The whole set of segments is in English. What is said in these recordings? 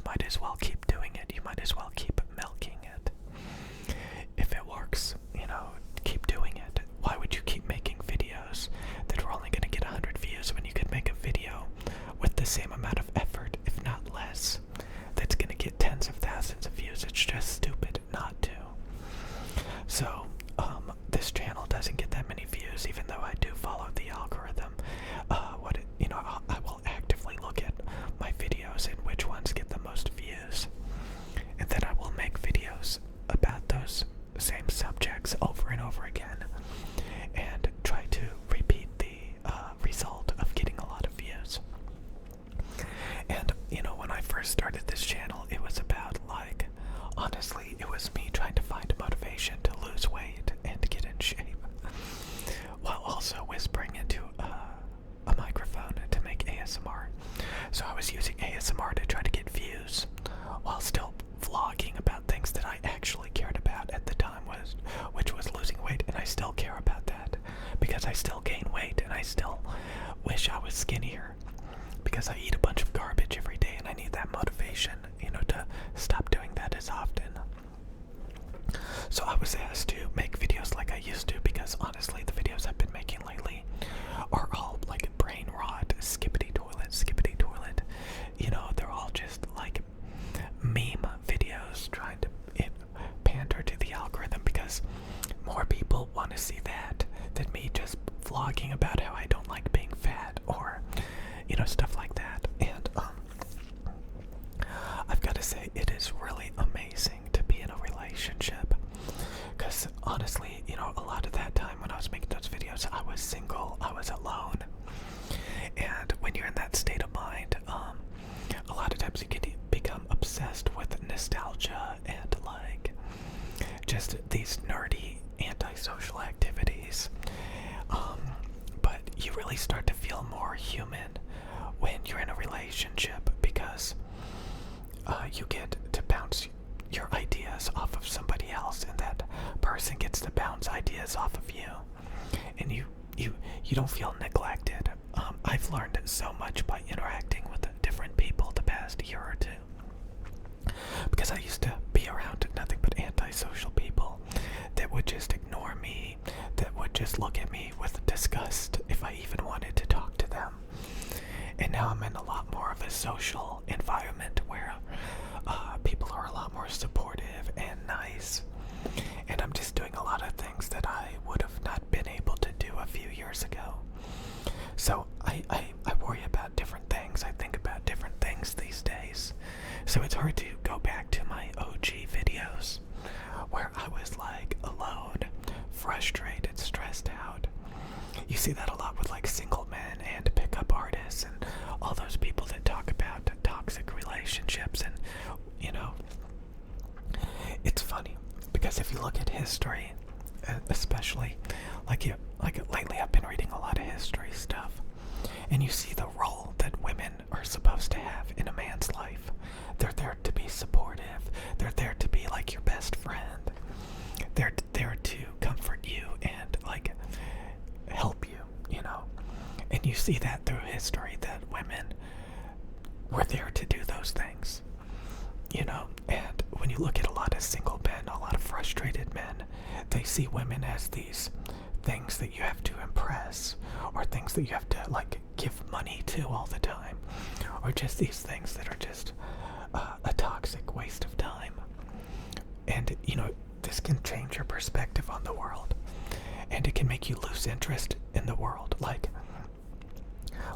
might as well keep doing it. You might as well keep milking it. If it works, keep doing it. Why would you keep making videos that are only going to get 100 views when you could make a video with the same amount of effort, if not less, that's going to get tens of thousands of views? It's just stupid not to. So, this channel doesn't get that many views, even though I do follow the algorithm. I will actively look at my videos and which ones get the most views, and then I will make videos about those same subjects over and over again, and try to repeat the result of getting a lot of views. And when I first started this channel, it was about honestly, it was me trying to find motivation to lose weight and get in shape, while also whispering into a microphone to make ASMR. So I was using ASMR to try to get views, while still vlogging about things that I actually cared about at the time, which was losing weight, and I still care about that, because I still gain weight, and I still wish I was skinnier, because I eat a bunch of garbage every day, and I need that motivation, to stop doing that as often. So I was asked to make videos like I used to, because honestly, the videos I've been making lately are all like brain rot, skippity toilet, skippity toilet. They're all just like meme videos trying to pander to the algorithm, because more people want to see that than me just vlogging about how I don't like being fat, or stuff like that. And I've got to say, it is really amazing to be in a relationship, because honestly, a lot of that time when I was making those videos, I was single, I was alone, and when you're in that state of mind, a lot of times you can become obsessed with nostalgia and just these nerdy antisocial activities, but you really start to feel more human when you're in a relationship, because you get to bounce your ideas off of somebody else, and that person gets to bounce ideas off of you, and you don't feel neglected. I've learned so much by interacting with different people the past year or two, because I used to be around nothing but antisocial people that would just ignore me, that would just look at me with disgust if I even wanted to talk to them. And now I'm in a lot more of a social environment where people are a lot more supportive and nice. And I'm just doing a lot of things that I would have not been able to do a few years ago. So I worry about different things. I think about different things these days. So it's hard to go back to my OG videos where I was alone, frustrated, stressed out. You see that a lot with single men and pickup artists and all those people that talk about toxic relationships. And it's funny, because if you look at history, especially lately I've been reading a lot of history stuff, and you see the role that women are supposed to have in a man's life. They're there to be supportive. They're there to be your best friend. They're there to comfort you and help you, And you see that through history, that women were there to do those things, And when you look at a lot of single men, a lot of frustrated men, they see women as these things that you have to impress, or things that you have to give money to all the time, or just these things that are just a toxic waste of time. And this can change your perspective on the world, and it can make you lose interest in the world.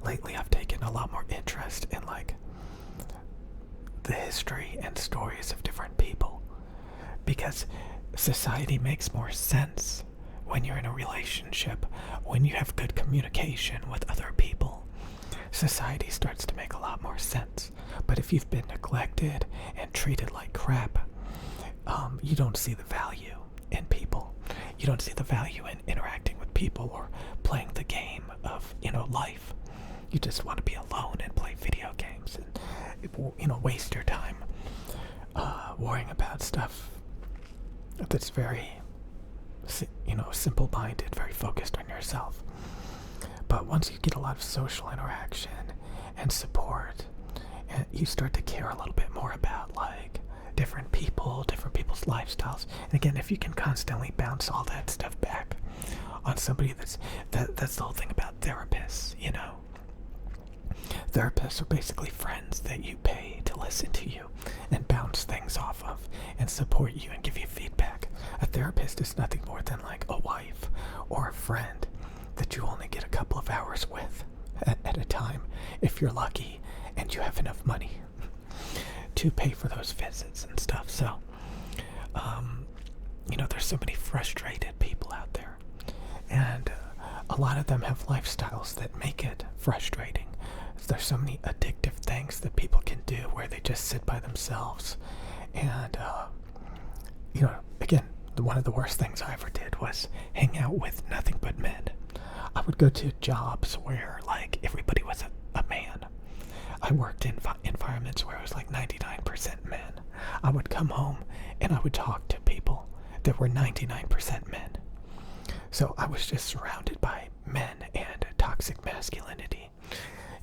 Lately I've taken a lot more interest in the history and stories of different people, because society makes more sense when you're in a relationship, when you have good communication with other people. Society starts to make a lot more sense. But if you've been neglected and treated like crap, you don't see the value in people. You don't see the value in interacting with people or playing the game of life. You just want to be alone and play video games and waste your time worrying about stuff that's very simple-minded, very focused on yourself. But once you get a lot of social interaction and support, and you start to care a little bit more about like different people, different people's lifestyles. And again, if you can constantly bounce all that stuff back on somebody, that's the whole thing about therapists, you know. Therapists are basically friends that you pay to listen to you and bounce things off of and support you and give you feedback. A therapist is nothing more than like a wife or a friend that you only get a couple of hours with at a time, if you're lucky and you have enough money to pay for those visits and stuff. So, you know, there's so many frustrated people out there, and a lot of them have lifestyles that make it frustrating. There's so many addictive things that people can do where they just sit by themselves. And, you know, again, one of the worst things I ever did was hang out with nothing but men. I would go to jobs where, like, everybody was a man. I worked in environments where it was like 99% men. I would come home and I would talk to people that were 99% men. So I was just surrounded by men and toxic masculinity,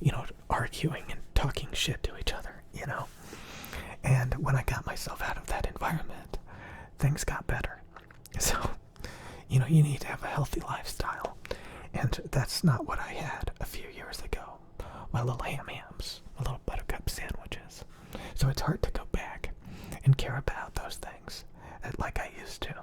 you know, arguing and talking shit to each other, you know. And when I got myself out of that environment, things got better. So, you know, you need to have a healthy lifestyle. And that's not what I had a few years ago. My little hams, my little buttercup sandwiches. So it's hard to go back and care about those things like I used to.